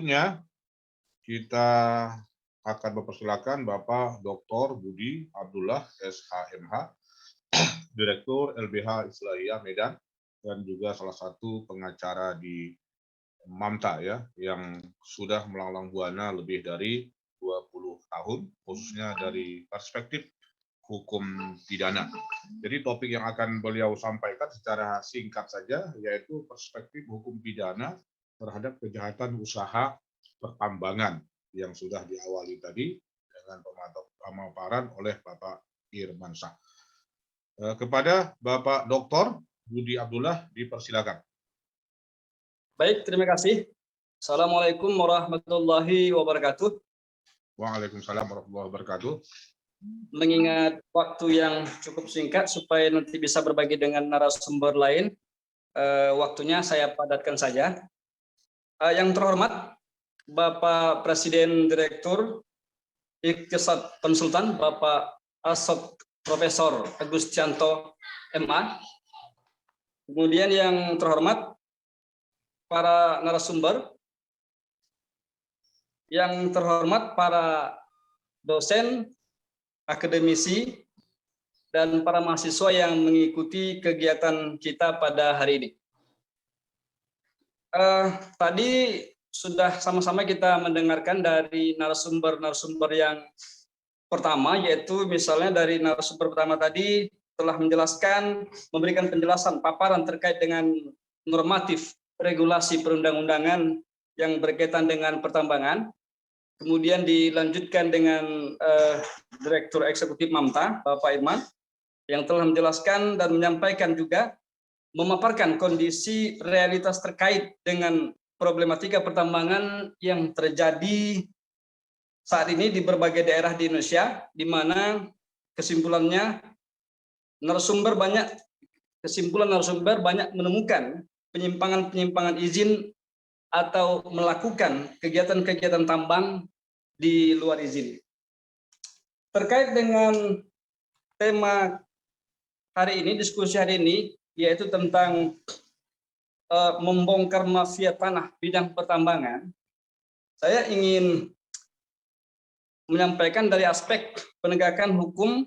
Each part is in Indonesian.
Berikutnya kita akan mempersilakan Bapak Dr. Budi Abdullah SHMH, Direktur LBH Islahiyah Medan dan juga salah satu pengacara di MAMTA ya, yang sudah melanglang buana lebih dari 20 tahun, khususnya dari perspektif hukum pidana. Jadi topik yang akan beliau sampaikan secara singkat saja, yaitu perspektif hukum pidana terhadap kejahatan usaha pertambangan yang sudah diawali tadi dengan pemaparan oleh Bapak Irmansyah. Kepada Bapak Dr. Budi Abdullah dipersilakan. Baik, terima kasih. Assalamualaikum warahmatullahi wabarakatuh. Waalaikumsalam warahmatullahi wabarakatuh. Mengingat waktu yang cukup singkat supaya nanti bisa berbagi dengan narasumber lain, waktunya saya padatkan saja. Yang terhormat Bapak Presiden Direktur Iqtisad Konsultan, Bapak Asop Profesor Agustianto MA. Kemudian yang terhormat para narasumber, yang terhormat para dosen, akademisi, dan para mahasiswa yang mengikuti kegiatan kita pada hari ini. Tadi sudah sama-sama kita mendengarkan dari narasumber-narasumber yang pertama, yaitu misalnya dari narasumber pertama tadi telah menjelaskan, memberikan penjelasan paparan terkait dengan normatif regulasi perundang-undangan yang berkaitan dengan pertambangan. Kemudian dilanjutkan dengan Direktur Eksekutif MAMTA, Bapak Irman, yang telah menjelaskan dan menyampaikan juga, memaparkan kondisi realitas terkait dengan problematika pertambangan yang terjadi saat ini di berbagai daerah di Indonesia, di mana kesimpulan narasumber banyak menemukan penyimpangan izin atau melakukan kegiatan-kegiatan tambang di luar izin. Terkait dengan tema hari ini, diskusi hari ini, yaitu tentang membongkar mafia tanah bidang pertambangan, saya ingin menyampaikan dari aspek penegakan hukum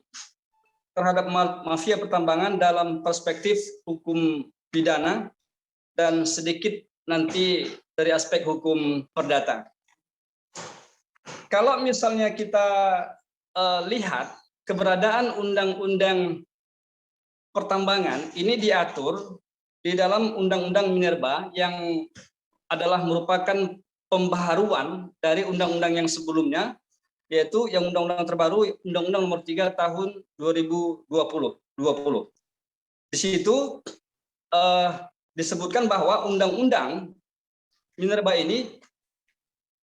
terhadap mafia pertambangan dalam perspektif hukum pidana dan sedikit nanti dari aspek hukum perdata. Kalau misalnya kita lihat keberadaan undang-undang pertambangan ini diatur di dalam Undang-Undang Minerba yang adalah merupakan pembaharuan dari undang-undang yang sebelumnya, yaitu yang undang-undang terbaru Undang-Undang Nomor 3 Tahun 2020. Di situ disebutkan bahwa Undang-Undang Minerba ini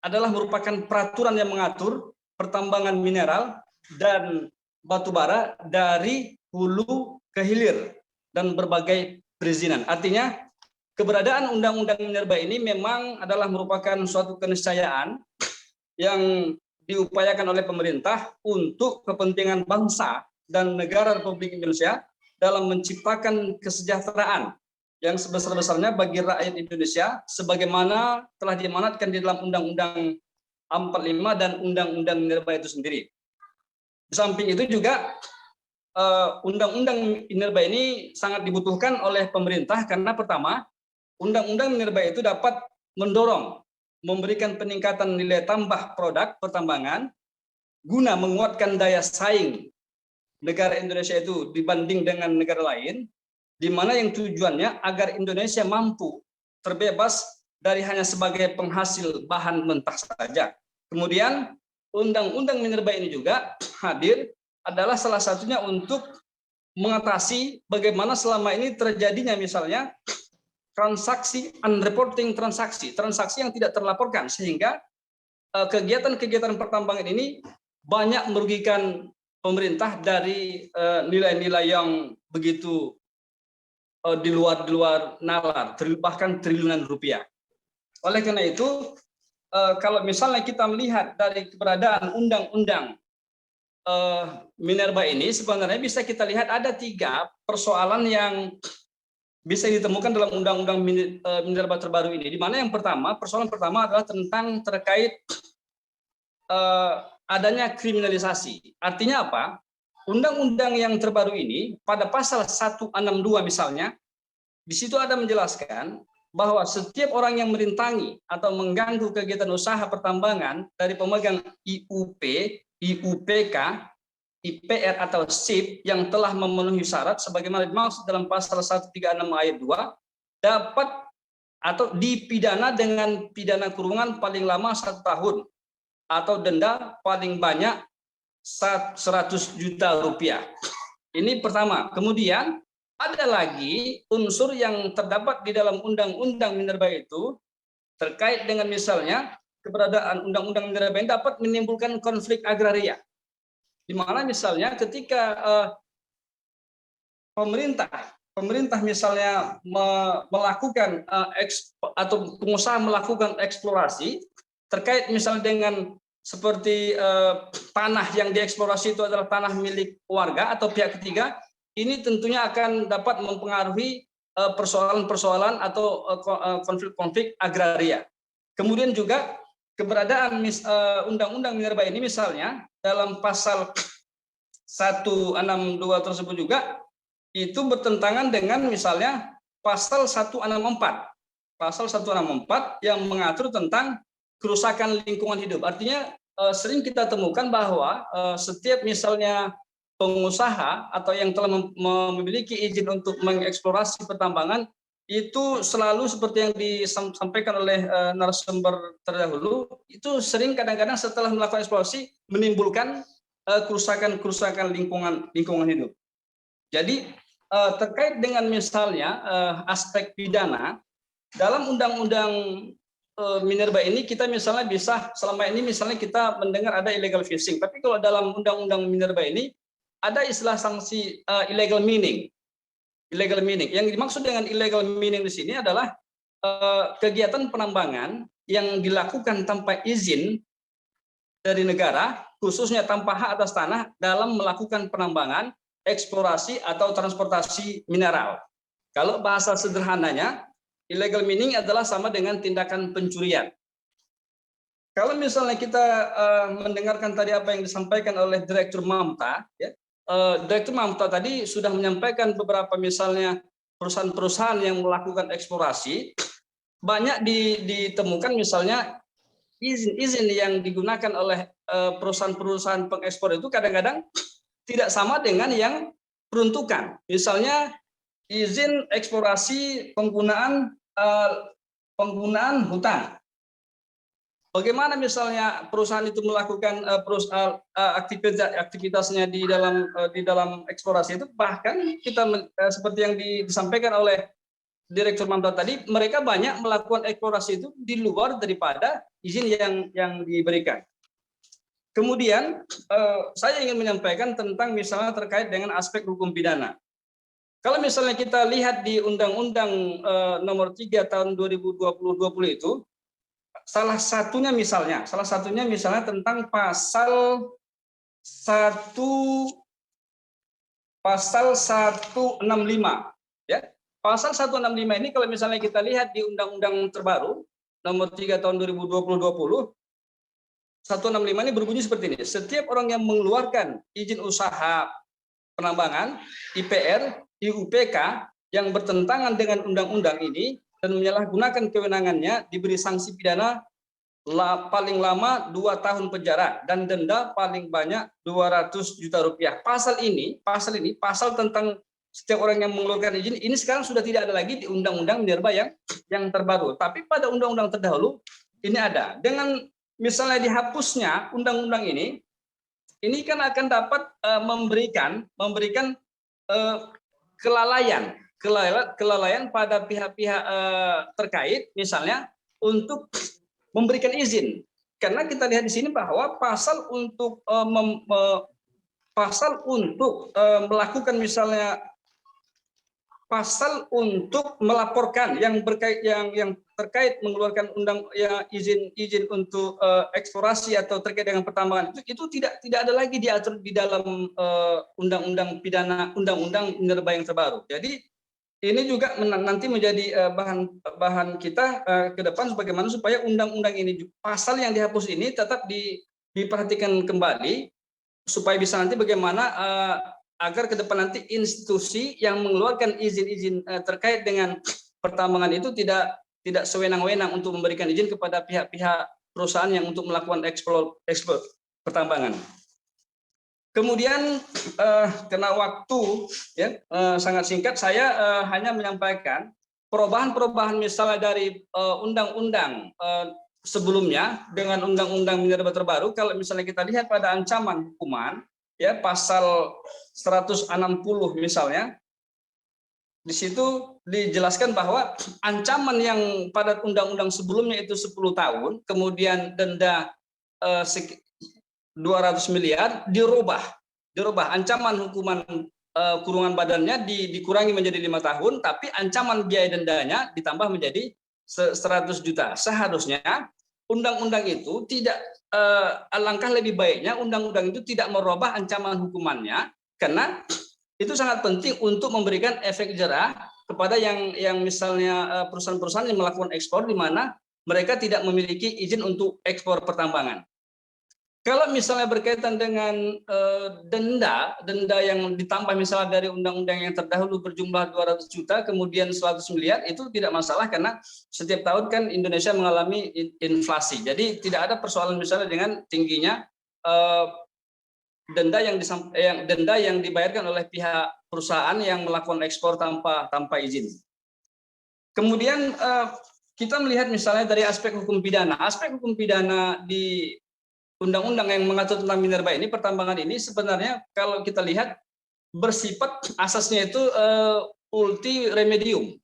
adalah merupakan peraturan yang mengatur pertambangan mineral dan batu bara dari hulu ke hilir dan berbagai perizinan. Artinya keberadaan Undang-Undang Minerba ini memang adalah merupakan suatu keniscayaan yang diupayakan oleh pemerintah untuk kepentingan bangsa dan negara Republik Indonesia dalam menciptakan kesejahteraan yang sebesar-besarnya bagi rakyat Indonesia sebagaimana telah diamanatkan di dalam Undang-Undang 45 dan Undang-Undang Minerba itu sendiri. Di samping itu juga Undang-Undang Minerba ini sangat dibutuhkan oleh pemerintah karena pertama, Undang-Undang Minerba itu dapat mendorong, memberikan peningkatan nilai tambah produk pertambangan guna menguatkan daya saing negara Indonesia itu dibanding dengan negara lain, di mana yang tujuannya agar Indonesia mampu terbebas dari hanya sebagai penghasil bahan mentah saja. Kemudian Undang-Undang Minerba ini juga hadir adalah salah satunya untuk mengatasi bagaimana selama ini terjadinya misalnya transaksi unreporting transaksi yang tidak terlaporkan, sehingga kegiatan-kegiatan pertambangan ini banyak merugikan pemerintah dari nilai-nilai yang begitu di luar nalar, bahkan triliunan rupiah. Oleh karena itu, kalau misalnya kita melihat dari keberadaan Undang-Undang Minerba ini, sebenarnya bisa kita lihat ada 3 persoalan yang bisa ditemukan dalam undang-undang minerba terbaru ini, di mana yang pertama, persoalan pertama adalah tentang terkait adanya kriminalisasi. Artinya apa? Undang-undang yang terbaru ini pada pasal 162 misalnya, di situ ada menjelaskan bahwa setiap orang yang merintangi atau mengganggu kegiatan usaha pertambangan dari pemegang IUP, IUPK, IPR atau SIP yang telah memenuhi syarat sebagaimana dimaksud dalam pasal 136 ayat 2 dapat atau dipidana dengan pidana kurungan paling lama 1 tahun atau denda paling banyak 100 juta rupiah. Ini pertama. Kemudian ada lagi unsur yang terdapat di dalam undang-undang minerba itu terkait dengan misalnya keberadaan undang-undang minerba ini dapat menimbulkan konflik agraria. Di mana misalnya ketika pemerintah misalnya melakukan atau pengusaha melakukan eksplorasi terkait misalnya dengan seperti tanah yang dieksplorasi itu adalah tanah milik warga atau pihak ketiga, ini tentunya akan dapat mempengaruhi persoalan-persoalan atau konflik-konflik agraria. Kemudian juga keberadaan undang-undang minerba ini misalnya dalam pasal 162 tersebut juga itu bertentangan dengan misalnya pasal 164. Pasal 164 yang mengatur tentang kerusakan lingkungan hidup. Artinya sering kita temukan bahwa setiap misalnya pengusaha atau yang telah memiliki izin untuk mengeksplorasi pertambangan itu selalu seperti yang disampaikan oleh narasumber terdahulu, itu sering kadang-kadang setelah melakukan eksplorasi menimbulkan kerusakan lingkungan hidup. Jadi terkait dengan misalnya aspek pidana dalam undang-undang minerba ini kita misalnya bisa selama ini misalnya kita mendengar ada illegal fishing, tapi kalau dalam undang-undang minerba ini ada istilah sanksi illegal mining. Illegal mining. Yang dimaksud dengan illegal mining di sini adalah kegiatan penambangan yang dilakukan tanpa izin dari negara, khususnya tanpa hak atas tanah dalam melakukan penambangan, eksplorasi atau transportasi mineral. Kalau bahasa sederhananya, illegal mining adalah sama dengan tindakan pencurian. Kalau misalnya kita mendengarkan tadi apa yang disampaikan oleh Direktur Mamta, ya, Direktur Mamta tadi sudah menyampaikan beberapa misalnya perusahaan-perusahaan yang melakukan eksplorasi, banyak ditemukan misalnya izin-izin yang digunakan oleh perusahaan-perusahaan pengekspor itu kadang-kadang tidak sama dengan yang peruntukan. Misalnya izin eksplorasi penggunaan hutan. Bagaimana misalnya perusahaan itu melakukan aktivitasnya di dalam eksplorasi itu, bahkan kita seperti yang disampaikan oleh Direktur Mamta tadi, mereka banyak melakukan eksplorasi itu di luar daripada izin yang diberikan. Kemudian saya ingin menyampaikan tentang misalnya terkait dengan aspek hukum pidana. Kalau misalnya kita lihat di Undang-Undang Nomor 3 Tahun 2020 itu, salah satunya misalnya tentang pasal 165, ya. Pasal 165 ini kalau misalnya kita lihat di Undang-Undang terbaru Nomor 3 Tahun 2020, 165 ini berbunyi seperti ini. Setiap orang yang mengeluarkan izin usaha penambangan, IPR, IUPK yang bertentangan dengan undang-undang ini dan menyalahgunakan kewenangannya diberi sanksi pidana paling lama 2 tahun penjara dan denda paling banyak 200 juta rupiah. Pasal tentang setiap orang yang mengeluarkan izin ini sekarang sudah tidak ada lagi di Undang-Undang Minerba yang terbaru. Tapi pada undang-undang terdahulu ini ada. Dengan misalnya dihapusnya undang-undang ini kan akan dapat memberikan kelalaian pada pihak-pihak terkait misalnya untuk memberikan izin, karena kita lihat di sini bahwa pasal untuk melakukan misalnya pasal untuk melaporkan yang terkait mengeluarkan izin untuk eksplorasi atau terkait dengan pertambangan itu tidak ada lagi diatur di dalam undang-undang minerba yang terbaru. Jadi ini juga nanti menjadi bahan kita ke depan bagaimana supaya undang-undang ini pasal yang dihapus ini tetap diperhatikan kembali supaya bisa nanti bagaimana agar ke depan nanti institusi yang mengeluarkan izin-izin terkait dengan pertambangan itu tidak sewenang-wenang untuk memberikan izin kepada pihak-pihak perusahaan yang untuk melakukan ekspor pertambangan. Kemudian karena waktu ya sangat singkat, saya hanya menyampaikan perubahan-perubahan misalnya dari undang-undang sebelumnya dengan undang-undang minerba terbaru. Kalau misalnya kita lihat pada ancaman hukuman, ya pasal 160 misalnya, di situ dijelaskan bahwa ancaman yang pada undang-undang sebelumnya itu 10 tahun, kemudian denda 200 miliar dirubah ancaman hukuman kurungan badannya dikurangi menjadi 5 tahun, tapi ancaman biaya dendanya ditambah menjadi 100 juta. Seharusnya undang-undang itu tidak alangkah lebih baiknya undang-undang itu tidak merubah ancaman hukumannya, karena itu sangat penting untuk memberikan efek jerah kepada yang misalnya perusahaan-perusahaan yang melakukan ekspor di mana mereka tidak memiliki izin untuk ekspor pertambangan. Kalau misalnya berkaitan dengan denda yang ditambah misalnya dari undang-undang yang terdahulu berjumlah 200 juta, kemudian 100 miliar, itu tidak masalah karena setiap tahun kan Indonesia mengalami inflasi. Jadi tidak ada persoalan misalnya dengan tingginya denda yang dibayarkan oleh pihak perusahaan yang melakukan ekspor tanpa izin. Kemudian kita melihat misalnya dari aspek hukum pidana. Aspek hukum pidana di undang-undang yang mengatur tentang minerba ini, pertambangan ini sebenarnya kalau kita lihat bersifat asasnya itu ultimum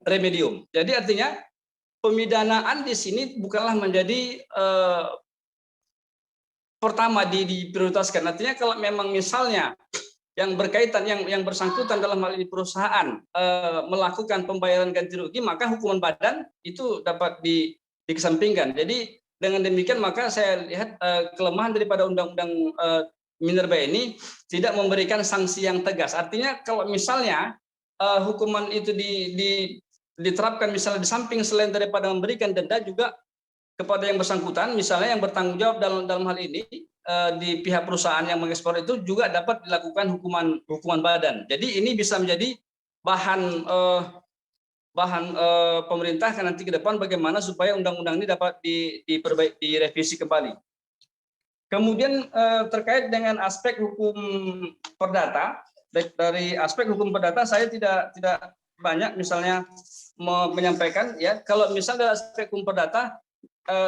remedium. Jadi artinya pemidanaan di sini bukanlah menjadi pertama diprioritaskan. Artinya kalau memang misalnya yang berkaitan yang bersangkutan dalam hal ini perusahaan melakukan pembayaran ganti rugi, maka hukuman badan itu dapat dikesampingkan. Jadi dengan demikian maka saya lihat kelemahan daripada undang-undang minerba ini tidak memberikan sanksi yang tegas. Artinya kalau misalnya hukuman itu diterapkan misalnya di samping selain daripada memberikan denda juga kepada yang bersangkutan, misalnya yang bertanggung jawab dalam hal ini di pihak perusahaan yang mengekspor itu juga dapat dilakukan hukuman badan. Jadi ini bisa menjadi bahan pemerintah kan nanti ke depan bagaimana supaya undang-undang ini dapat direvisi kembali. Kemudian terkait dengan aspek hukum perdata, dari aspek hukum perdata saya tidak banyak misalnya menyampaikan ya. Kalau misalnya dari aspek hukum perdata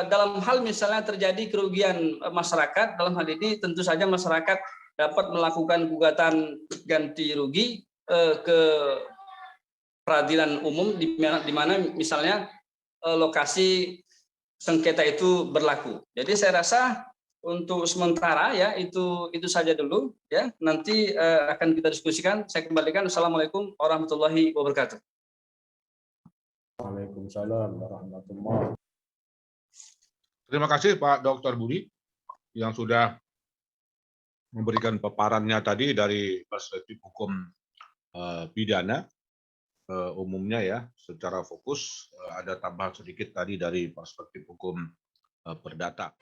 dalam hal misalnya terjadi kerugian masyarakat, dalam hal ini tentu saja masyarakat dapat melakukan gugatan ganti rugi ke peradilan umum di mana misalnya lokasi sengketa itu berlaku. Jadi saya rasa untuk sementara ya itu saja dulu ya. Nanti akan kita diskusikan. Saya kembalikan. Assalamualaikum warahmatullahi wabarakatuh. Waalaikumsalam warahmatullahi. Terima kasih Pak Dr. Budi yang sudah memberikan paparannya tadi dari perspektif hukum pidana umumnya ya, secara fokus. Ada tambahan sedikit tadi dari perspektif hukum perdata.